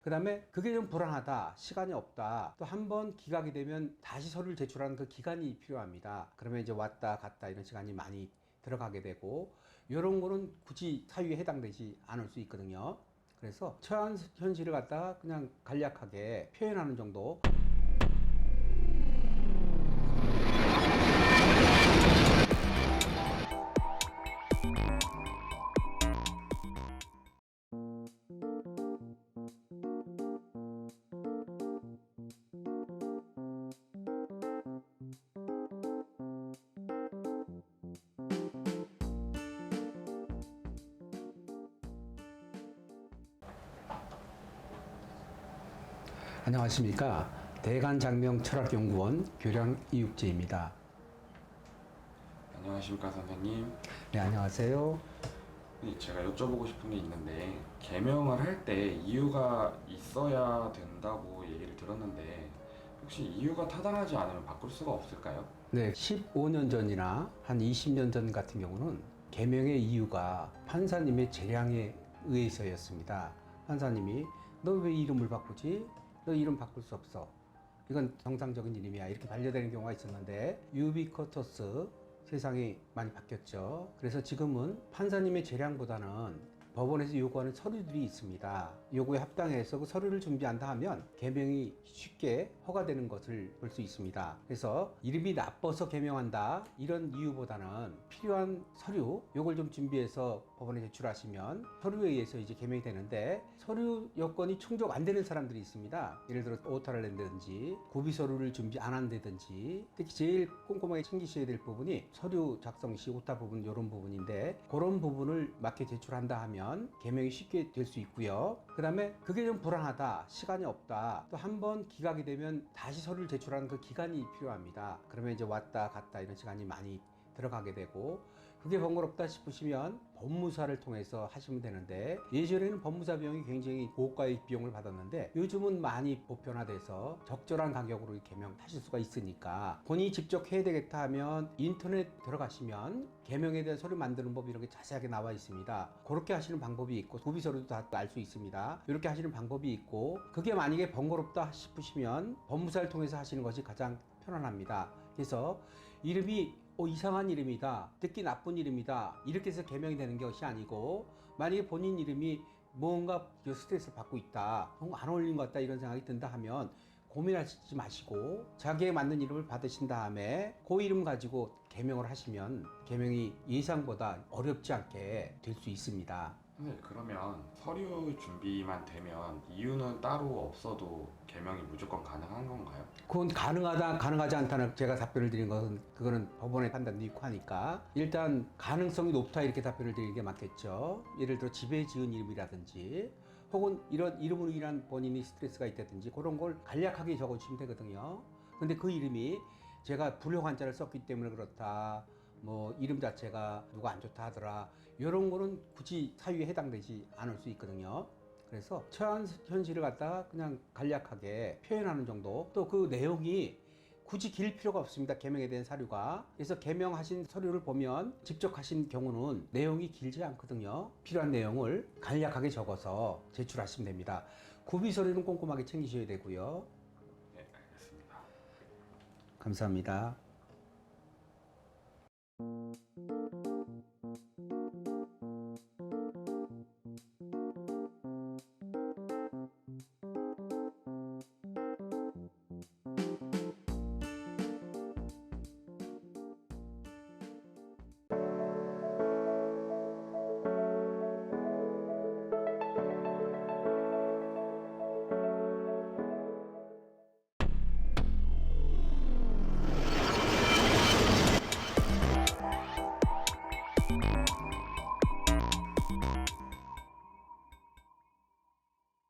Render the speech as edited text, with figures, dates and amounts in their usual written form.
그 다음에 그게 좀 불안하다, 시간이 없다, 또 한 번 기각이 되면 다시 서류를 제출하는 그 기간이 필요합니다. 그러면 이제 왔다 갔다 이런 시간이 많이 들어가게 되고, 이런 거는 굳이 사유에 해당되지 않을 수 있거든요. 그래서 처한 현실을 갖다가 그냥 간략하게 표현하는 정도. 안녕하십니까. 대간장명철학연구원 교량이육제입니다. 안녕하십니까 선생님. 네, 안녕하세요. 네, 제가 여쭤보고 싶은 게 있는데 개명을 할 때 이유가 있어야 된다고 얘기를 들었는데 혹시 이유가 타당하지 않으면 바꿀 수가 없을까요? 네, 15년 전이나 한 20년 전 같은 경우는 개명의 이유가 판사님의 재량에 의해서였습니다. 판사님이 너 왜 이름을 바꾸지? 너 이름 바꿀 수 없어. 이건 정상적인 이름이야. 이렇게 반려되는 경우가 있었는데 유비쿼터스 세상이 많이 바뀌었죠. 그래서 지금은 판사님의 재량보다는 법원에서 요구하는 서류들이 있습니다. 요구에 합당해서 그 서류를 준비한다 하면 개명이 쉽게 허가되는 것을 볼 수 있습니다. 그래서 이름이 나빠서 개명한다 이런 이유보다는 필요한 서류 요걸 좀 준비해서 법원에 제출하시면 서류에 의해서 이제 개명이 되는데, 서류 여건이 충족 안 되는 사람들이 있습니다. 예를 들어 오타를 낸다든지 구비 서류를 준비 안 한다든지, 특히 제일 꼼꼼하게 챙기셔야 될 부분이 서류 작성 시 오타 부분, 이런 부분인데 그런 부분을 맞게 제출한다 하면 개명이 쉽게 될 수 있고요. 그 다음에 그게 좀 불안하다, 시간이 없다, 또 한 번 기각이 되면 다시 서류를 제출하는 그 기간이 필요합니다. 그러면 이제 왔다 갔다 이런 시간이 많이 들어가게 되고, 그게 번거롭다 싶으시면 법무사를 통해서 하시면 되는데, 예전에는 법무사 비용이 굉장히 고가의 비용을 받았는데 요즘은 많이 보편화돼서 적절한 가격으로 개명하실 수가 있으니까 본인이 직접 해야 되겠다 하면 인터넷 들어가시면 개명에 대한 서류 만드는 법 이런 게 자세하게 나와 있습니다. 그렇게 하시는 방법이 있고 구비서류도 다 알 수 있습니다. 이렇게 하시는 방법이 있고, 그게 만약에 번거롭다 싶으시면 법무사를 통해서 하시는 것이 가장 편안합니다. 그래서 이름이 이상한 이름이다, 듣기 나쁜 이름이다 이렇게 해서 개명이 되는 것이 아니고, 만약에 본인 이름이 뭔가 스트레스를 받고 있다, 안 어울리는 것 같다 이런 생각이 든다 하면 고민하지 마시고 자기에 맞는 이름을 받으신 다음에 그 이름 가지고 개명을 하시면 개명이 예상보다 어렵지 않게 될 수 있습니다. 선생님, 그러면 서류 준비만 되면 이유는 따로 없어도 개명이 무조건 가능한 건가요? 그건 가능하다, 가능하지 않다는 제가 답변을 드린 것은 그거는 법원의 판단도 있고 하니까, 일단 가능성이 높다 이렇게 답변을 드리는 게 맞겠죠. 예를 들어 집에 지은 이름이라든지 혹은 이런 이름으로 인한 본인이 스트레스가 있다든지 그런 걸 간략하게 적어주시면 되거든요. 근데 그 이름이 제가 불효 한자를 썼기 때문에 그렇다, 뭐 이름 자체가 누가 안 좋다 하더라, 이런 거는 굳이 사유에 해당되지 않을 수 있거든요. 그래서 처한 현실을 갖다가 그냥 간략하게 표현하는 정도, 또 그 내용이 굳이 길 필요가 없습니다. 개명에 대한 사료가. 그래서 개명하신 서류를 보면 직접 하신 경우는 내용이 길지 않거든요. 필요한 내용을 간략하게 적어서 제출하시면 됩니다. 구비 서류는 꼼꼼하게 챙기셔야 되고요. 네, 알겠습니다. 감사합니다.